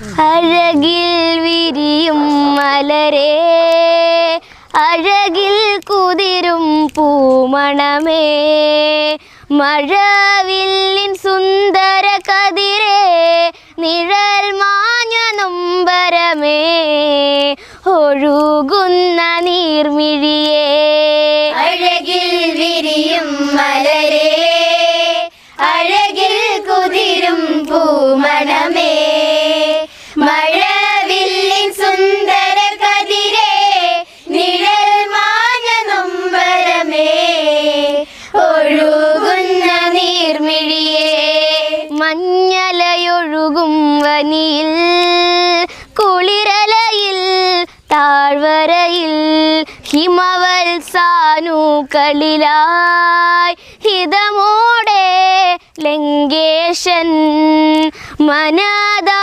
അഴകിൽ വിരിയും മലരേ അഴകിൽ കുതിരും പൂമണമേ മഴവില്ലിൻ സുന്ദര കതിരേ നിഴൽ മാഞ്ഞ നൊമ്പരമേ ഒഴുകുന്ന നീർമിഴിയേ അഴകിൽ വിരിയും മലരേ അഴകിൽ കുതിരും പൂമണമേ മഴവില്ലിൻ സുന്ദര കതിരേ നിഴൽ മാഞ്ഞ നൊമ്പരമേ ഒഴുകുന്ന നീർമിഴിയേ മഞ്ഞലയൊഴുകും വനിയിൽ കുളിരലയിൽ താഴ്വരയിൽ ഹിമവത്സാനുക്കളിലായി ഹിതമോടെ ലങ്കേശൻ മനദാ